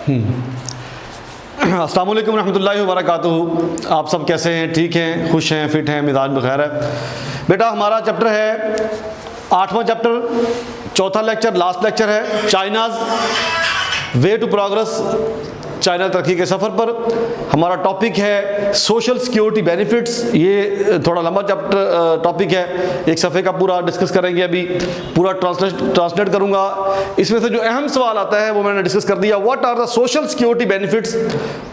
अस्सलाम वालेकुम रहमतुल्लाहि व बरकातुहू। आप सब कैसे हैं? ठीक हैं, खुश हैं, फिट हैं, मिजाज बखैर है? बेटा हमारा चैप्टर है 8वां चैप्टर, चौथा लेक्चर, लास्ट लेक्चर है, China's way to progress, China तरक्की के सफ़र पर। हमारा टॉपिक है सोशल सिक्योरिटी बेनिफिट्स। ये थोड़ा लंबा चैप्टर टॉपिक है, एक सफ़े का पूरा डिस्कस करेंगे। अभी पूरा ट्रांसलेट करूँगा। इसमें से जो अहम सवाल आता है वो मैंने डिस्कस कर दिया। What are the social security benefits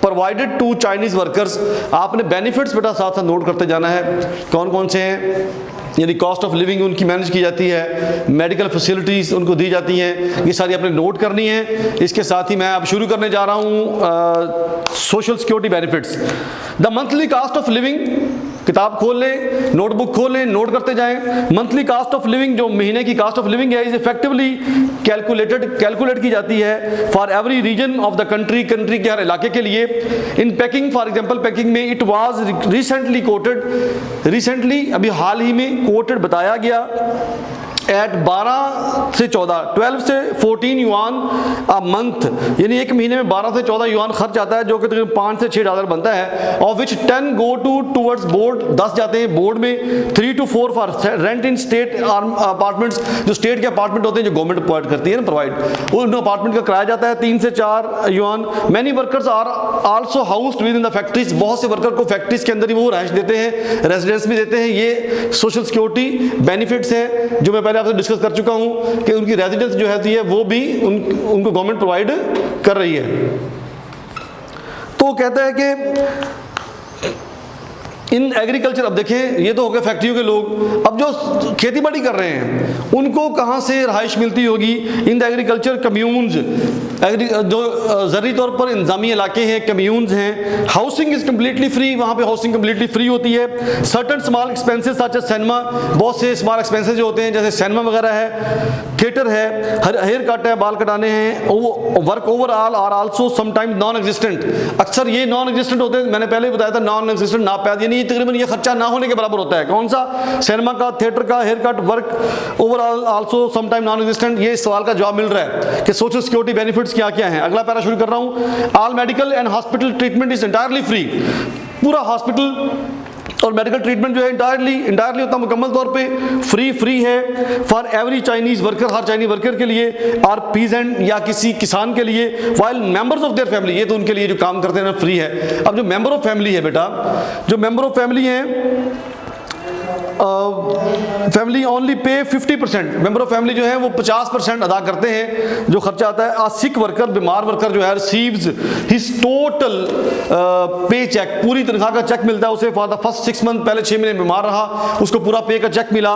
provided to Chinese workers. आपने बेनिफिट्स बेटा साथ साथ नोट करते जाना है, कौन कौन से हैं। यानी कॉस्ट ऑफ लिविंग उनकी मैनेज की जाती है, मेडिकल फैसिलिटीज़ उनको दी जाती हैं, ये सारी आपने नोट करनी है। इसके साथ ही मैं अब शुरू करने जा रहा हूँ social security benefits. The monthly cost of living, किताब खोल लें, नोटबुक खोल लें, नोट करते जाएं। मंथली कॉस्ट ऑफ लिविंग, जो महीने की कॉस्ट ऑफ लिविंग है, इज इफेक्टिवली कैलकुलेट की जाती है for every region of the country, country के हर इलाके के लिए। In Peking, for example Peking में it was recently quoted, recently अभी हाल ही में कोटेड बताया गया एट 12 से 14 युआन अ मंथ, यानी एक महीने में 12 से 14 युआन खर्च आता है, जो कि तकरीबन 5 से 6 डॉलर बनता है। Of which 10 go towards board, 10 जाते हैं बोर्ड में। 3 to 4 for rent in state apartments, जो स्टेट के अपार्टमेंट होते हैं जो गवर्नमेंट प्रोवाइड करती है ना, प्रोवाइड, उन अपार्टमेंट का किराया जाता है 3 से 4 yuan. Many workers are also housed within the factories, बहुत से वर्कर को फैक्ट्रीज के अंदर ही वो रहायश देते हैं, रेजिडेंस भी देते हैं। ये सोशल सिक्योरिटी बेनिफिट्स हैं जो मैं पहले आपसे डिस्कस कर चुका हूं कि उनकी रेजिडेंस जो है वो भी उनको गवर्नमेंट प्रोवाइड कर रही है। तो कहता है कि इन एग्रीकल्चर, अब देखें ये तो हो गए फैक्ट्रियों के लोग, अब जो खेती बाड़ी कर रहे हैं उनको कहाँ से रहाइश मिलती होगी। इन द एग्रीकल्चर कम्यून्स, जो ज़रूरी तौर पर इंतजामी इलाके हैं, कम्यून्स हैं। हाउसिंग इज़ कम्प्लीटली फ्री, वहाँ पे हाउसिंग कम्प्लीटली फ्री होती है। Certain small expenses such as cinema, बहुत से स्मॉल एक्सपेंसेस जो होते हैं जैसे सिनेमा वगैरह है, थिएटर है, हेयर कट है, बाल कटाने हैं। Work overall are also sometime non existent, अक्सर ये नॉन एग्जिस्टेंट होते हैं। मैंने पहले ही बताया था नॉन एग्जिस्टेंट, नापैद, यानी तकरीबन ये खर्चा ना होने के बराबर होता है। कौन सा? सिनेमा का, थिएटर का, haircut, work overall also sometime non existent. ये सवाल का जवाब मिल रहा है कि सोशल सिक्योरिटी बेनिफिट्स क्या क्या हैं। अगला पैरा शुरू कर रहा हूं। All medical and hospital treatment is entirely free, पूरा हॉस्पिटल और मेडिकल ट्रीटमेंट जो है इंटायरली होता है, मुकम्मल तौर पे फ्री है for every Chinese worker, her Chinese worker के लिए, और पीजेंट या किसी किसान के लिए। While members of their family, ये तो उनके लिए जो काम करते हैं ना फ्री है। अब जो मेंबर ऑफ फैमिली है बेटा, जो मेंबर ऑफ फैमिली है, family only pay 50%, member of family जो है वो 50% अदा करते हैं जो खर्चा आता है। सिक वर्कर, बीमार वर्कर जो है, रिसीव्स हिज टोटल पे चेक, पूरी तनख्वाह का चेक मिलता है उसे फॉर द फर्स्ट 6 मंथ, पहले 6 महीने बीमार रहा उसको पूरा पे का चेक मिला।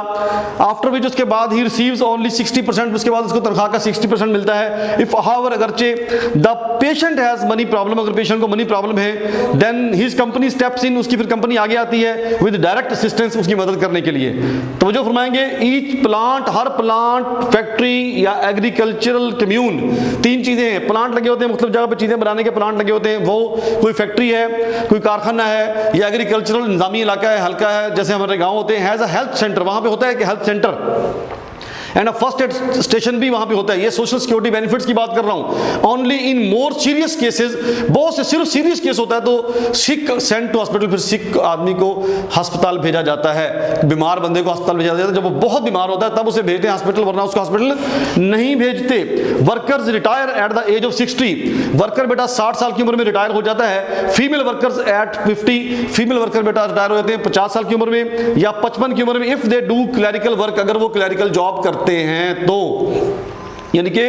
आफ्टर विच, उसके बाद ही रिसीव्स ओनली 60%, उसके बाद उसको तनख्वाह का 60% मिलता है। इफ हाउएवर, अगरचे the patient has money problem, अगर पेशेंट को मनी प्रॉब्लम है, then his company steps in, उसकी फिर कंपनी आगे आती है विद डायरेक्ट असिस्टेंस, उसकी मदद करने के लिए। तो जो फरमाएंगे, ईच प्लांट, हर प्लांट, फैक्ट्री या एग्रीकल्चरल कम्यून, 3 चीजें हैं। प्लांट लगे होते हैं, मुख्तलिफ जगह पे चीजें बनाने के प्लांट लगे होते हैं, वो कोई फैक्ट्री है, कोई कारखाना है, या एग्रीकल्चरल इंतजामी इलाका है, हल्का है, जैसे हमारे गाँव होते हैं। हैज अ हेल्थ सेंटर, वहां पे होता है कि health centre, and first aid station भी वहां पे होता है। ये सोशल सिक्योरिटी बेनिफिट्स की बात कर रहा हूं। Only in more serious cases, बहुत से सिर्फ सीरियस केस होता है तो सिक सेंट टू हॉस्पिटल, फिर सिक आदमी को अस्पताल भेजा जाता है, बीमार बंदे को अस्पताल भेजा जाता है। जब वो बहुत बीमार होता है तब उसे भेजते हैं हॉस्पिटल, वरना उसको हॉस्पिटल नहीं भेजते। Workers retire at the age of 60, worker बेटा 60 साल की उम्र में रिटायर हो जाता है। Female workers at 50, female worker बेटा रिटायर हो जाते हैं 50 साल की उम्र में या 55 की उम्र में। If they do clerical work, अगर वो क्लरिकल जॉब करते हैं तो, यानी कि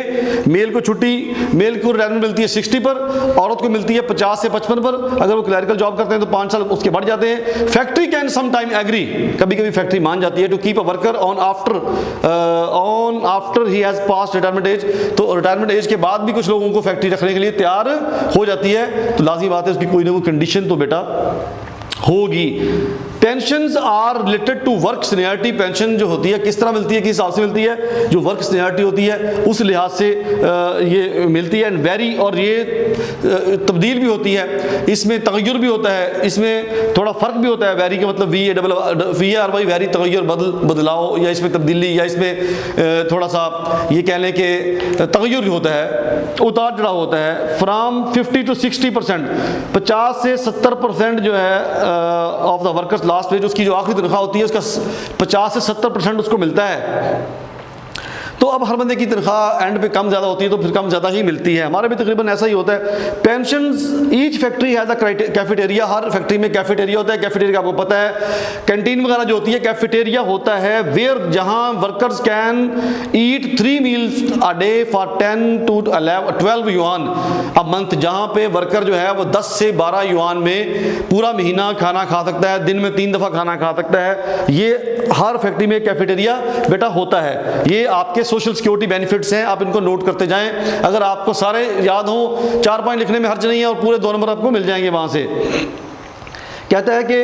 मेल को छुट्टी, मेल को रिटायरमेंट मिलती है 60 पर, औरत को मिलती है 50 से 55 पर। अगर वो क्लरिकल जॉब करते हैं तो 5 साल उसके बढ़ जाते हैं। Factory can some time agree, कभी कभी फैक्ट्री मान जाती है to keep a worker on after he has pass retirement age, तो रिटायरमेंट एज के बाद भी कुछ लोगों को फैक्ट्री रखने के लिए तैयार हो जाती है। तो लाज़मी बात है उसकी कोई ना कोई कंडीशन तो बेटा होगी। Pensions are related to work seniority. Pension जो होती है किस तरह मिलती है, किस हिसाब से मिलती है, जो वर्क सीनियरिटी होती है उस लिहाज से ये मिलती है। एंड वेरी, और ये तब्दील भी होती है, इसमें तगय्युर भी होता है, इसमें थोड़ा फ़र्क भी होता है। वेरी का मतलब VARY वेरी, तगय्युर बदलाव, या इसमें तब्दीली, या इसमें थोड़ा सा ये कह लें कि तगय्युर होता है, उतार चढ़ाव होता है। फ्राम 50 to 60%, 50 से 70% जो है of the workers last wage, उसकी जो आखिरी तनख्वाह होती है उसका 50 से 70% उसको मिलता है। तो अब हर बंदे की तनख्वाह एंड पे कम ज़्यादा होती है, तो फिर कम ज़्यादा ही मिलती है। हमारे भी तकरीबन ऐसा ही होता है। Pensions, each factory has a cafeteria, her factory में कैफेटेरिया होता है। कैफेटेरिया आपको पता है, कैंटीन वगैरह जो होती है, कैफेटेरिया होता है वेयर जहां workers can eat 3 meals a day for 10 to 12 yuan a month, जहां पे वर्कर जो है वो 10 से 12 युआन में पूरा महीना खाना खा सकता है, दिन में 3 दफ़ा खाना खा सकता है। ये हर फैक्ट्री में कैफेटेरिया बेटा होता है। ये आपके सोशल सिक्योरिटी बेनिफिट्स हैं, आप इनको नोट करते जाएं। अगर आपको सारे याद हो, 4-5 लिखने में हर्ज नहीं है, और पूरे 2 नंबर आपको मिल जाएंगे वहां से। कहता है कि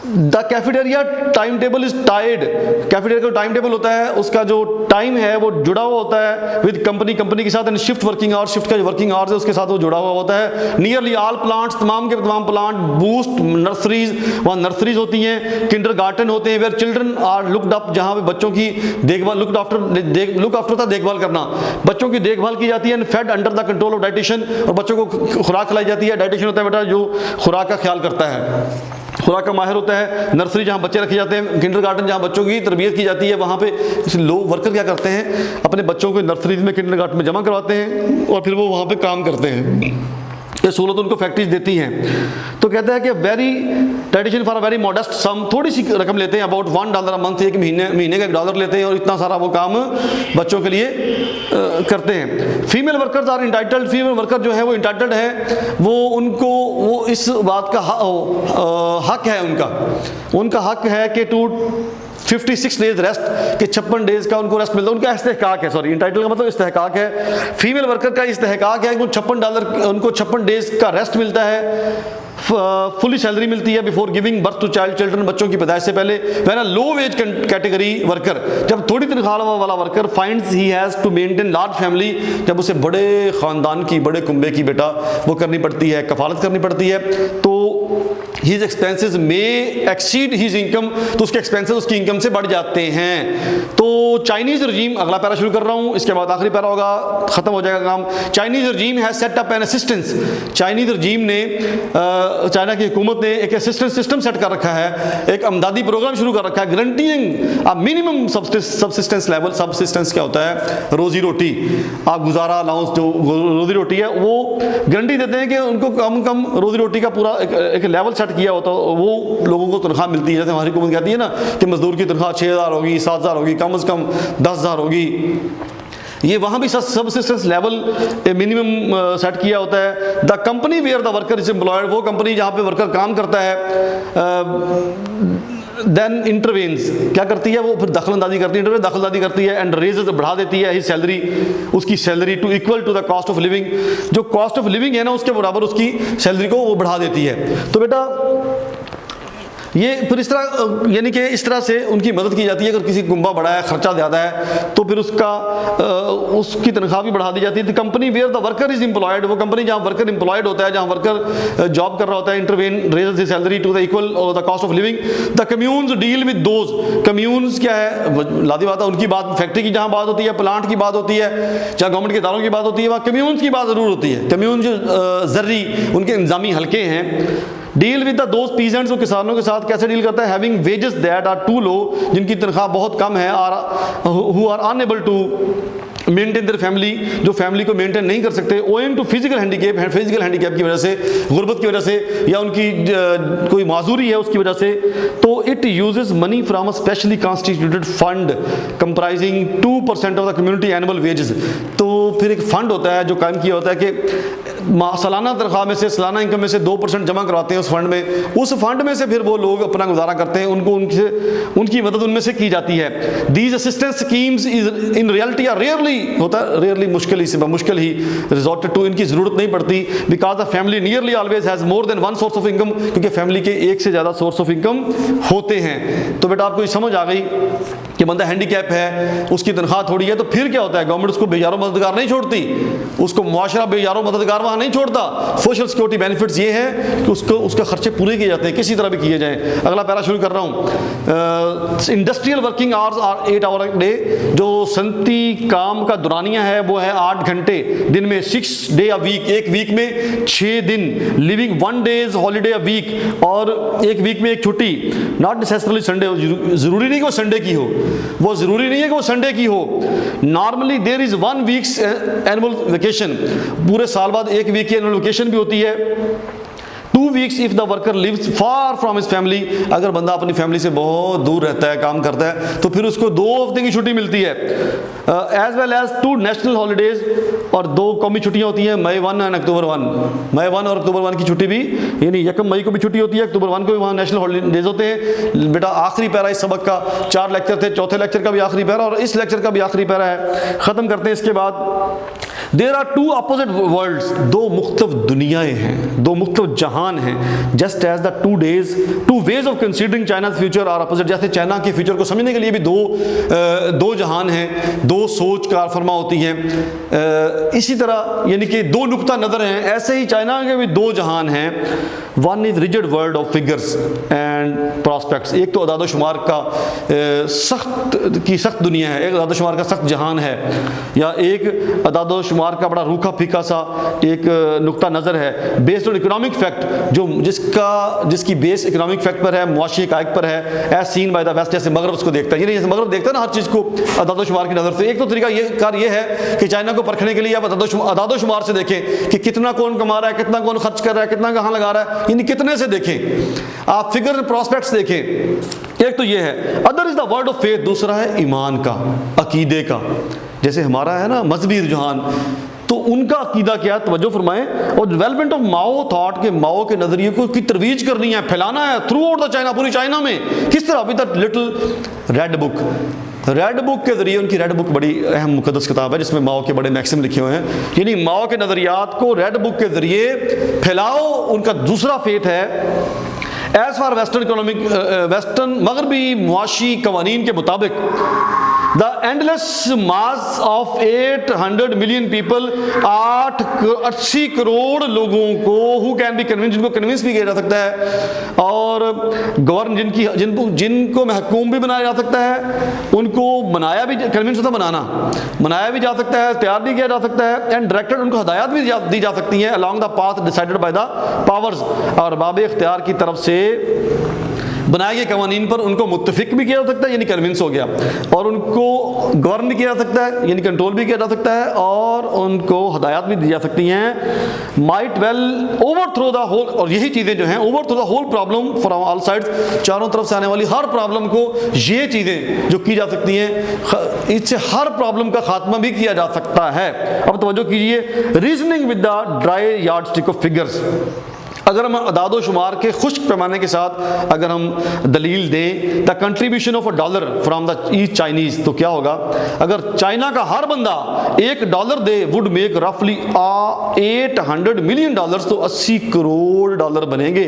the cafeteria time table is tied, cafeteria का टाइम टेबल होता है, उसका जो टाइम है वो जुड़ा हुआ होता है विद कंपनी के साथ, and shift working hours, shift का जो वर्किंग आवर्स है उसके साथ वो जुड़ा हुआ होता है। नियरली ऑल प्लांट्स, तमाम के तमाम प्लांट, बूस्ट नर्सरीज, वहाँ नर्सरीज होती हैं, किंडर गार्डन होते हैं, where children are looked up, जहाँ पे बच्चों की देखभाल, लुक आफ्टर था देखभाल करना, बच्चों की देखभाल की जाती है। And fed under the control of dietitian, और बच्चों को खुराक खिलाई जाती है। डाइटिशियन होता है बेटा जो खुराक का ख्याल करता है, खुराक का माहिर होता है। नर्सरी जहाँ बच्चे रखे जाते हैं, किंडरगार्टन जहाँ बच्चों की तरबियत की जाती है, वहाँ पे लोग वर्कर क्या करते हैं, अपने बच्चों को नर्सरीज में, किंडरगार्टन में जमा करवाते हैं, और फिर वो वहाँ पे काम करते हैं। ये सहूलत उनको फैक्ट्रीज देती हैं। तो कहता है कि very dietitian for a very modest sum, थोड़ी सी रकम लेते हैं, अबाउट $1 अ मंथ, एक महीने का $1 लेते हैं, और इतना सारा वो काम बच्चों के लिए करते हैं। Female workers are entitled, female worker जो है वो इंटाइटल्ड है, वो उनको वो इस बात का हक है, उनका हक है कि टू 56 डेज रेस्ट, के 56 डेज का उनको रेस्ट मिलता है, उनका इस्तेहकाक है। सॉरी, इंटाइटल का मतलब इस्तेहकाक है। फीमेल वर्कर का इस्तेहकाक है कि उनको 56 डेज का रेस्ट मिलता है, फुली सैलरी मिलती है before giving birth to children, बच्चों की पैदाइश से पहले। When a low wage category worker, जब थोड़ी तनख्वाह वाला worker finds he has to maintain large family, जब उसे बड़े खानदान की, बड़े कुंबे की बेटा वो करनी पड़ती है, कफालत करनी पड़ती है, तो हिज एक्सपेंसेस में एक्सीड हिज इनकम, तो उसके एक्सपेंसेस उसकी इनकम से बढ़ जाते हैं। तो चाइनीज रजीम, अगला पैरा शुरू कर रहा हूँ, इसके बाद आखिरी पैरा होगा, खत्म हो जाएगा काम। Chinese regime has set up an assistance, Chinese regime ने, चाइना की हुकूमत ने एक असिस्टेंस सिस्टम सेट कर रखा है, एक अमदादी प्रोग्राम शुरू कर रखा है, guaranteeing a minimum subsistence level. Subsistence क्या होता है? रोजी रोटी, आप गुजारा अलाउंस, जो रोजी रोटी है वो गारंटी देते हैं कि उनको कम रोजी रोटी का पूरा एक लेवल सेट किया होता है, वो लोगों को तनख्वाह मिलती है। जैसे हमारी हुकूमत कहती है ना कि मजदूर की तनख्वाह 6,000 होगी, 7,000 होगी, कम से कम 10,000 होगी, ये वहाँ भी सबसिस्टेंस लेवल मिनिमम सेट किया होता है। The company where the worker is employed, वो कंपनी जहाँ पे वर्कर काम करता है, देन इंटरवेंस, क्या करती है वो? फिर दखलंदाजी करती है, दखलंदाजी करती है, एंड रेजेस बढ़ा देती है ही सैलरी, उसकी salary to equal to the cost of living, जो कॉस्ट ऑफ लिविंग है ना उसके बराबर उसकी सैलरी को वो बढ़ा देती है। तो बेटा ये फिर इस तरह, यानी कि इस तरह से उनकी मदद की जाती है। अगर किसी कुंबा बड़ा है, खर्चा ज़्यादा है, तो फिर उसकी तनख्वाह भी बढ़ा दी जाती है। Company where the worker is employed, वो कंपनी जहाँ वर्कर एम्प्लॉयड होता है, जहाँ वर्कर जॉब कर रहा होता है, intervene raises the salary to the equal the cost of living. The communes deal with those, communes क्या है? लादी बात है, उनकी बात, फैक्ट्री की जहाँ बात होती है, प्लांट की बात होती है, जहाँ गवर्नमेंट के इदारों की बात होती है, वहाँ कम्यून्स की बात ज़रूर होती है। कम्यून जो जर्री, उनके इंतजामी हल्के हैं। डील विद दोज पीजेंट्स, वो किसानों के साथ कैसे डील करता है? Having wages that are too low, जिनकी तनख्वाह बहुत कम है, who are unable to maintain their family, जो फैमिली को मेंटेन नहीं कर सकते, owing to physical handicap, physical handicap की वजह से, गुर्बत की वजह से, या उनकी कोई माजूरी है उसकी वजह से। तो it uses money from a specially constituted fund comprising 2% of the community annual wages. तो फिर एक फंड होता है जो कायम किया होता है कि सालाना तनख्वाह में से, सालाना इनकम में से 2% जमा करवाते हैं उस फंड में, उस फंड में से फिर वो लोग अपना गुजारा करते हैं, उनकी मदद उनमें से की जाती है। These assistance schemes is in reality are rarely होता है, रेयरली मुश्किल ही रिजॉर्टेड टू, इनकी ज़रूरत नहीं पड़ती, because the family nearly always has more than one source of income, क्योंकि फैमिली के एक से ज़्यादा सोर्स ऑफ इनकम होते हैं। तो बेटा आपको ये समझ आ गई कि बंदा हैंडीकैप है, उसकी तनख्वाह थोड़ी है, तो फिर क्या होता है, गवर्नमेंट उसको बेजारो मददगार नहीं छोड़ती, उसको मुआशरा बेजारो मददगार वहाँ नहीं छोड़ता। सोशल सिक्योरिटी बेनिफिट्स ये है कि उसको उसके खर्चे पूरे किए जाते हैं, किसी तरह भी किए जाएँ। अगला पैरा शुरू कर रहा हूँ। Industrial working hours are 8 hour day, जो सनती काम का दुरानिया है वो है 8 घंटे दिन में, 6 डे अ वीक, एक वीक में 6 दिन, living 1 days holiday a week, और एक वीक में एक छुट्टी, नॉट नेसेसरली संडे, जरूरी नहीं कि वो संडे की हो, वो जरूरी नहीं है कि वो संडे की हो। Normally there is 1 weeks annual vacation, पूरे साल बाद एक वीक की एनुअल वेकेशन भी होती है। 2 weeks if the worker lives far from his family, अगर बंदा अपनी फैमिली से बहुत दूर रहता है, काम करता है, तो फिर उसको 2 हफ्ते की छुट्टी मिलती है। As well as 2 national holidays, और 2 कौमी छुट्टियां होती हैं, मई 1 और अक्टूबर 1। मई 1 और अक्टूबर 1 की छुट्टी भी, यानी 1 मई को भी छुट्टी होती है, अक्टूबर 1 को भी वहाँ नेशनल हॉलीडेज होते हैं। बेटा आखिरी पैरा इस सबक का, 4 लेक्चर थे, चौथे लेक्चर का भी आखिरी पैरा और इस लेक्चर का भी आखिरी पैरा है, ख़त्म करते हैं इसके बाद। देयर आर 2 अपोजिट वर्ल्ड्स, 2 मुख्तलिफ दुनियाएं हैं, 2 मुख्तलिफ जहान हैं। Just as the 2 ways of considering China's future are opposite, जैसे चाइना के फ्यूचर को समझने के लिए भी दो जहान हैं, 2 सोच कार फरमा होती हैं। इसी तरह यानी कि 2 नुक्ता नज़र हैं, ऐसे ही चाइना के भी 2 जहान हैं। One is rigid world of figures and prospects, एक तो अदाद शुमार का सख्त दुनिया है, एक अदाद शुमार का सख्त जहान है, या एक अदाद शुमार का बड़ा रूखा फीका सा एक नुक्ता नज़र है, बेस्ड ऑन इकोनॉमिक फैक्ट, जो जिसकी बेस इकोनॉमिक फैक्ट पर है, मुआशी हक़ाइक़ पर है, as seen by the west, जैसे मगरब उसको देखता है, यानी जैसे मगरब देखता है ना हर चीज़ को अदाद शुमार की नज़र से। एक तो तरीका ये है कि चाइना को परखने के लिए आप अदाद शुमार से देखें कि कितना कौन कमा रहा है, कितना कौन खर्च कर रहा है, कितना कहाँ लगा रहा है, यानी कितने से देखें आप, फिगर प्रॉस्पेक्ट्स देखें। एक तो ये है। Other is the word of faith, दूसरा है ईमान का, अकीदे का, जैसे हमारा है ना मजहबी रुझान, तो उनका अकीदा क्या है, तवज्जो फरमाएं। और डेवलपमेंट ऑफ माओ थॉट के, माओ के नज़रिए को की तरवीज करनी है, फैलाना है थ्रू आउट द चाइना, पूरी चाइना में। किस तरह? With the little red book के जरिए, उनकी रेड बुक बड़ी अहम मुकद्दस किताब है जिसमें माओ के बड़े मैक्सिम लिखे हुए हैं, यानी माओ के नज़रियात को रेड बुक के जरिए फैलाओ। उनका दूसरा फेथ है एज फार वेस्टर्न मगरबी मुआशी कवानीन के मुताबिक, the endless mass of 800 million people, 80 crore लोगों को, हु कैन बी कन्विंस, जिनको कन्विंस भी किया जा सकता है, और गवर्न जिनको महकूम भी बनाया जा सकता है, उनको बनाया भी, कन्विंस होता बनाया भी जा सकता है, तैयार भी किया जा सकता है, एंड डायरेक्टेड, उनको हदायत भी दी जा सकती है along the path decided by the powers, और बाब इख्तियार की तरफ से बनाए गए कवानीन पर उनको मुत्तफिक भी किया जा सकता है, यानी कन्विंस हो गया, और उनको गवर्न भी किया जा सकता है, यानी कंट्रोल भी किया जा सकता है, और उनको हदायत भी दी जा सकती हैं। Might well overthrow the whole, और यही चीज़ें जो हैं, overthrow the whole problem from all sides, चारों तरफ से आने वाली हर प्रॉब्लम को, ये चीज़ें जो की जा सकती हैं, इससे हर प्रॉब्लम का खात्मा भी किया जा सकता है। अब तवज्जो कीजिए, reasoning with the dry yard stick of figures, अगर हम अदादो शुमार के खुश्क पैमाने के साथ अगर हम दलील दें, the contribution of $1 from the each Chinese, तो क्या होगा, अगर चाइना का हर बंदा $1 दे, वुड मेक रफली $800 मिलियन, तो $80 करोड़ बनेंगे।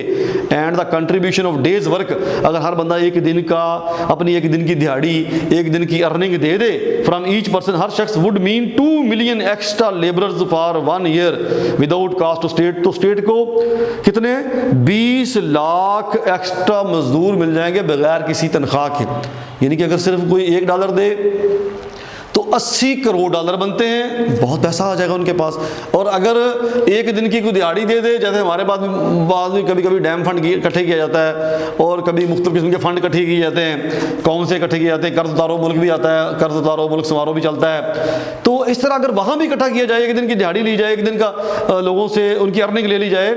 And the contribution of days work, अगर हर बंदा एक दिन का, अपनी एक दिन की दिहाड़ी, एक दिन की अर्निंग दे दे, फ्रॉम ईच पर्सन, हर शख्स, would mean 2 million extra labourers for 1 year without cost to state, तो स्टेट को कितने 20 लाख एक्स्ट्रा मजदूर मिल जाएंगे बगैर किसी तनख्वाह के, यानी कि अगर सिर्फ कोई $1 दे तो $80 करोड़ बनते हैं, बहुत पैसा आ जाएगा उनके पास। और अगर एक दिन की कोई दिहाड़ी दे दे, जैसे हमारे पास में कभी कभी डैम फंड इकट्ठे किया जाता है, और कभी मुख्तलिफ किस्म के फंड इकट्ठे किए जाते हैं, कौन से इकट्ठे किए जाते हैं, कर्ज उतारो मुल्क भी आता है, कर्ज उतारो मुल्क समारोह भी चलता है, तो इस तरह अगर वहाँ भी इकट्ठा किया जाए, एक दिन की दिहाड़ी ली जाए, एक दिन का लोगों से उनकी अर्निंग ले ली जाए,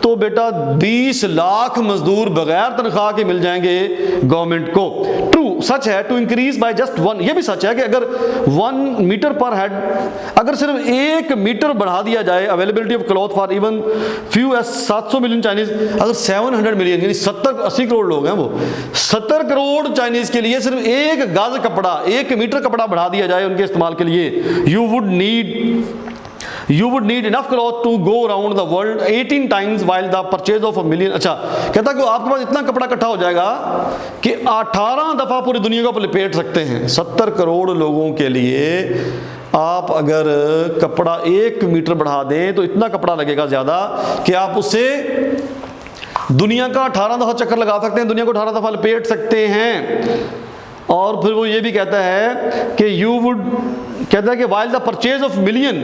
तो बेटा 20 लाख मजदूर बगैर तनख्वाह के मिल जाएंगे गवर्नमेंट को। ट्रू, सच है टू इंक्रीज बाय जस्ट 1, ये भी सच है कि अगर 1 मीटर पर हेड, अगर सिर्फ 1 मीटर बढ़ा दिया जाए availability of cloth for even few as 700 million Chinese, अगर 700 मिलियन यानी 70-80 करोड़ लोग हैं, वो 70 करोड़ चाइनीज के लिए सिर्फ 1 गज कपड़ा, 1 मीटर कपड़ा बढ़ा दिया जाए उनके इस्तेमाल के लिए, you would need enough cloth to go around the world 18 times while the purchase of 1 million. अच्छा, कहता कि आपके पास इतना कपड़ा इकट्ठा हो जाएगा कि 18 दफा पूरी दुनिया को आप लपेट सकते हैं। 70 करोड़ लोगों के लिए आप अगर कपड़ा 1 मीटर बढ़ा दें तो इतना कपड़ा लगेगा ज्यादा कि आप उससे दुनिया का 18 दफा चक्कर लगा सकते हैं, दुनिया को 18 दफा लपेट सकते हैं। और फिर वो ये भी कहता है कि कहता है कि while the purchase of 1.5 million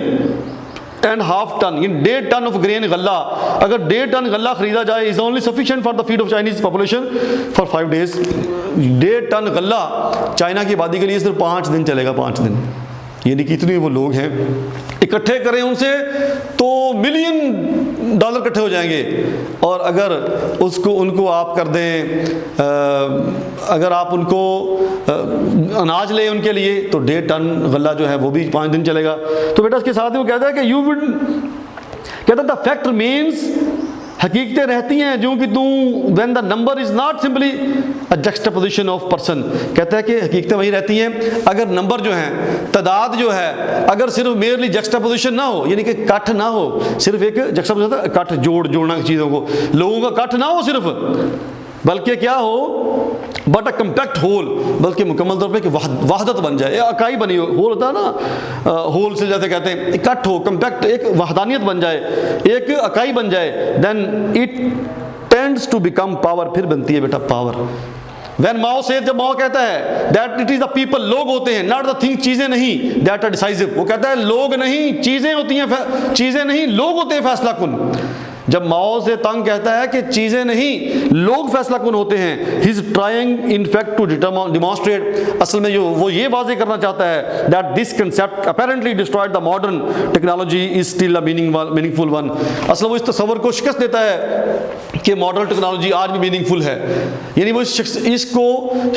ton, 1.5 ton of grain गल्ला, अगर 1.5 टन गल्ला खरीदा जाए is only sufficient for the feed of Chinese population for 5 days. 1.5 ton गल्ला चाइना की आबादी के लिए सिर्फ 5 दिन चलेगा, 5 दिन, यानी कि इतने वो लोग हैं, इकट्ठे करें उनसे तो $1 मिलियन इकट्ठे हो जाएंगे। और अगर उनको आप कर दें, अगर आप उनको अनाज लें उनके लिए तो 1.5 टन गल्ला जो है वो भी 5 दिन चलेगा। तो बेटा इसके साथ ही वो कहता है कि कहता द फैक्ट मीन्स, हकीकतें रहती हैं जो कि when the number is not simply a juxtaposition of person, कहता है कि हकीकतें वही रहती हैं अगर नंबर जो है, तादाद जो है, अगर सिर्फ मेरली जक्सटापोजिशन ना हो, यानी कि कट ना हो, सिर्फ एक जक्सटापोजिशन, कट जोड़ना चीज़ों को, लोगों का कट ना हो सिर्फ, बल्कि क्या हो, बट अ कम्पैक्ट होल, बल्कि मुकम्मल तौर पे कि वहदत बन जाए, अकाई बनी हो, होल होता है ना, होल से जैसे कहते हैं, इकट्ठ हो, कम्पैक्ट, एक वहदानियत बन जाए, एक अकाई बन जाए, then it tends to become power, फिर बनती है बेटा पावर। When माओ से, जब माओ कहता है that it is the people, लोग होते हैं, नॉट द थिंग, चीजें नहीं, दैट आर डिसाइसिव, वो कहता है लोग नहीं चीजें होती हैं, चीजें नहीं लोग होते हैं फैसला कुन। जब माओ से तंग कहता है कि चीजें नहीं लोग फैसला कुन होते हैं, he is trying in fact to demonstrate, असल में वो ये वाजे करना चाहता है that this concept apparently destroyed the modern technology is still a meaningful one. असल वो इस तस्वर को शिकस्त देता है कि मॉडर्न टेक्नोलॉजी आज भी मीनिंगफुल है, यानी वो इसको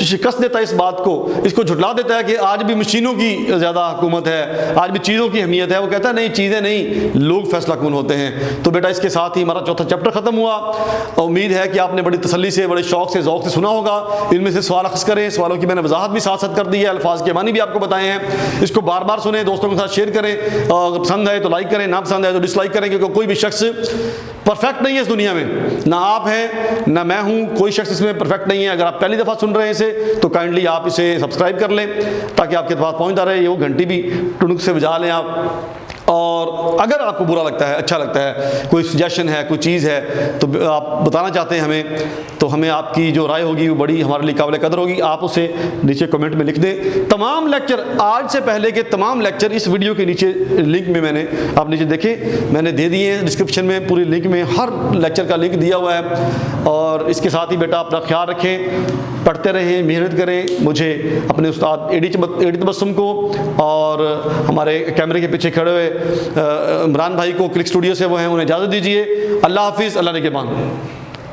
शिकस्त देता है, इस बात को, इसको झुटला देता है कि आज भी मशीनों की ज़्यादा हुकूमत है, आज भी चीज़ों की अहमियत है। वो कहता है नहीं, चीज़ें नहीं लोग फैसला कुन होते हैं। तो बेटा इसके साथ ही हमारा चौथा चैप्टर खत्म हुआ। उम्मीद है कि आपने बड़ी तसल्ली से, बड़े शौक से, ज़ौक़ से सुना होगा। इनमें से सवाल अख्ज़ करें, सवालों की मैंने वजाहत भी साथ साथ कर दी है, अल्फाज के मानी भी आपको बताए हैं। इसको बार बार सुने, दोस्तों के साथ शेयर करें, अगर पसंद है तो लाइक करें, ना पसंद है तो डिसलाइक करें, क्योंकि कोई भी शख्स परफेक्ट नहीं है इस दुनिया में, ना आप हैं ना मैं हूं, कोई शख्स इसमें परफेक्ट नहीं है। अगर आप पहली दफ़ा सुन रहे हैं इसे तो काइंडली आप इसे सब्सक्राइब कर लें ताकि आपके पास पहुंचता रहे, ये वो घंटी भी टुनुक से बजा लें आप। और अगर आपको बुरा लगता है, अच्छा लगता है, कोई सजेशन है, कोई चीज़ है तो आप बताना चाहते हैं हमें, तो हमें आपकी जो राय होगी वो बड़ी हमारे लिए काबिल कदर होगी। आप उसे नीचे कमेंट में लिख दें। तमाम लेक्चर, आज से पहले के तमाम लेक्चर इस वीडियो के नीचे लिंक में मैंने, आप नीचे देखें, मैंने दे दिए हैं डिस्क्रिप्शन में, पूरी लिंक में हर लेक्चर का लिंक दिया हुआ है। और इसके साथ ही बेटा अपना ख्याल रखें, पढ़ते रहें, मेहनत करें। मुझे अपने उस्ताद एडी तबस्सुम को और हमारे कैमरे के पीछे खड़े हुए इमरान भाई को क्लिक स्टूडियो से वो हैं, उन्हें इजाज़त दीजिए। अल्लाह हाफिज़, अल्लाह ने के मान।